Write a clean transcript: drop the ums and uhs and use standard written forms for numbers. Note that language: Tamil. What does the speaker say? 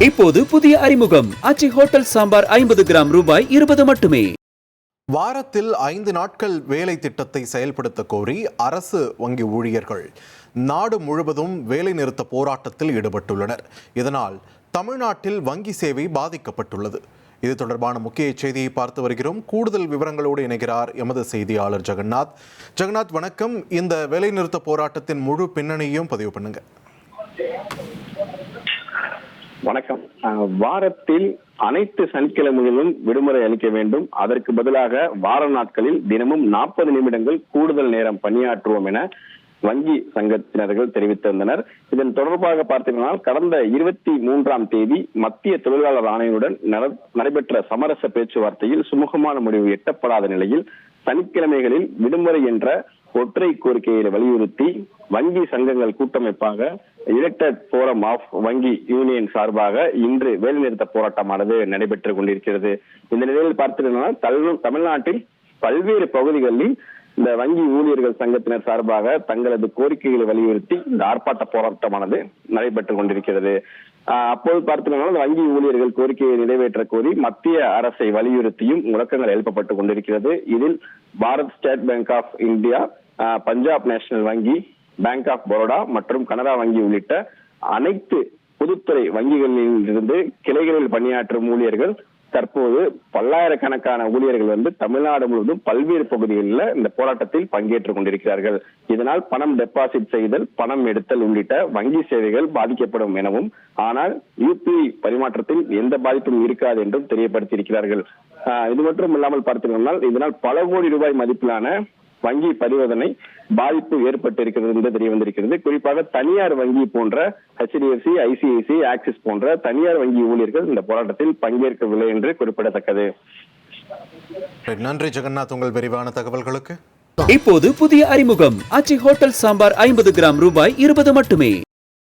இப்போது புதிய அறிமுகம் ஆச்சி ஹோட்டல் சாம்பார் 50 கிராம் ரூபாய் 20 மட்டுமே. வாரத்தில் 5 நாட்கள் வேலை திட்டத்தை செயல்படுத்த கோரி அரசு வங்கி ஊழியர்கள் நாடு முழுவதும் வேலை நிறுத்த போராட்டத்தில் ஈடுபட்டுள்ளனர். இதனால் தமிழ்நாட்டில் வங்கி சேவை பாதிக்கப்பட்டுள்ளது. இது தொடர்பான முக்கிய செய்தியை பார்த்து வருகிறோம். கூடுதல் விவரங்களோடு இணைகிறார் எமது செய்தியாளர் ஜெகநாத். ஜெகநாத், வணக்கம். இந்த வேலை நிறுத்த போராட்டத்தின் முழு பின்னணியும் பதிவு பண்ணுங்க. வணக்கம். வாரத்தில் அனைத்து சனிக்கிழமைகளிலும் விடுமுறை அளிக்க வேண்டும். அதற்கு பதிலாக வார நாட்களில் தினமும் 40 நிமிடங்கள் கூடுதல் நேரம் பணியாற்றுவோம் என வங்கி சங்கத்தினர்கள் தெரிவித்திருந்தனர். இதன் தொடர்பாக பார்த்தீங்கன்னா, கடந்த 23ஆம் தேதி மத்திய தொழிலாளர் ஆணையருடன் நடைபெற்ற சமரச பேச்சுவார்த்தையில் சுமூகமான முடிவு எட்டப்படாத நிலையில் சனிக்கிழமைகளில் விடுமுறை என்ற ஒற்றை கோரிக்கையை வலியுறுத்தி வங்கி சங்கங்கள் கூட்டமைப்பாக எலெக்டட் போரம் ஆஃப் வங்கி யூனியன் சார்பாக இன்று வேலைநிறுத்த போராட்டமானது நடைபெற்றுக் கொண்டிருக்கிறது. இந்த நிலையில் பார்த்தீங்கன்னா, தமிழ்நாட்டில் பல்வேறு பகுதிகளில் இந்த வங்கி ஊழியர்கள் சங்கத்தினர் சார்பாக தங்களது கோரிக்கைகளை வலியுறுத்தி இந்த ஆர்ப்பாட்ட போராட்டமானது நடைபெற்றுக் கொண்டிருக்கிறது. அப்போது பார்த்தீங்கன்னா, வங்கி ஊழியர்கள் கோரிக்கையை நிறைவேற்ற கோரி மத்திய அரசை வலியுறுத்தியும் முழக்கங்கள் எழுப்பப்பட்டுக் கொண்டிருக்கிறது. இதில் Bharat state bank of India, Punjab national வங்கி, பேங்க் ஆஃப் பரோடா மற்றும் கனரா வங்கி உள்ளிட்ட அனைத்து பொதுத்துறை வங்கிகளில் இருந்து கிளைகளில் பணியாற்றும் ஊழியர்கள் தற்போது பல்லாயிரக்கணக்கான ஊழியர்கள் தமிழ்நாடு முழுவதும் பல்வேறு பகுதிகளில் இந்த போராட்டத்தில் பங்கேற்றுக் கொண்டிருக்கிறார்கள். இதனால் பணம் டெபாசிட் செய்தல், பணம் எடுத்தல் உள்ளிட்ட வங்கி சேவைகள் பாதிக்கப்படும் எனவும், ஆனால் யூபிஐ பரிமாற்றத்தில் எந்த பாதிப்பும் இருக்காது என்றும் தெரியப்படுத்தியிருக்கிறார்கள். இது மட்டும் இல்லாமல் பார்த்தீங்கன்னா, இதனால் பல கோடி ரூபாய் மதிப்பிலான வங்கி பரிவர்த்தனை பாதிப்பு ஏற்பட்டிருக்கிறது என்று தெரிய வந்திருக்கிறது. குறிப்பாக தனியார் வங்கி போன்ற HDFC, ICICI, ஆக்சிஸ் போன்ற தனியார் வங்கி ஊழியர்கள் இந்த போராட்டத்தில் பங்கேற்கவில்லை என்று குறிப்பிடத்தக்கது. நன்றி ஜெகநாத், உங்கள் விரிவான தகவல்களுக்கு. இப்போது புதிய அறிமுகம் ஆச்சி ஹோட்டல் சாம்பார் 50 கிராம் ரூபாய் 20 மட்டுமே.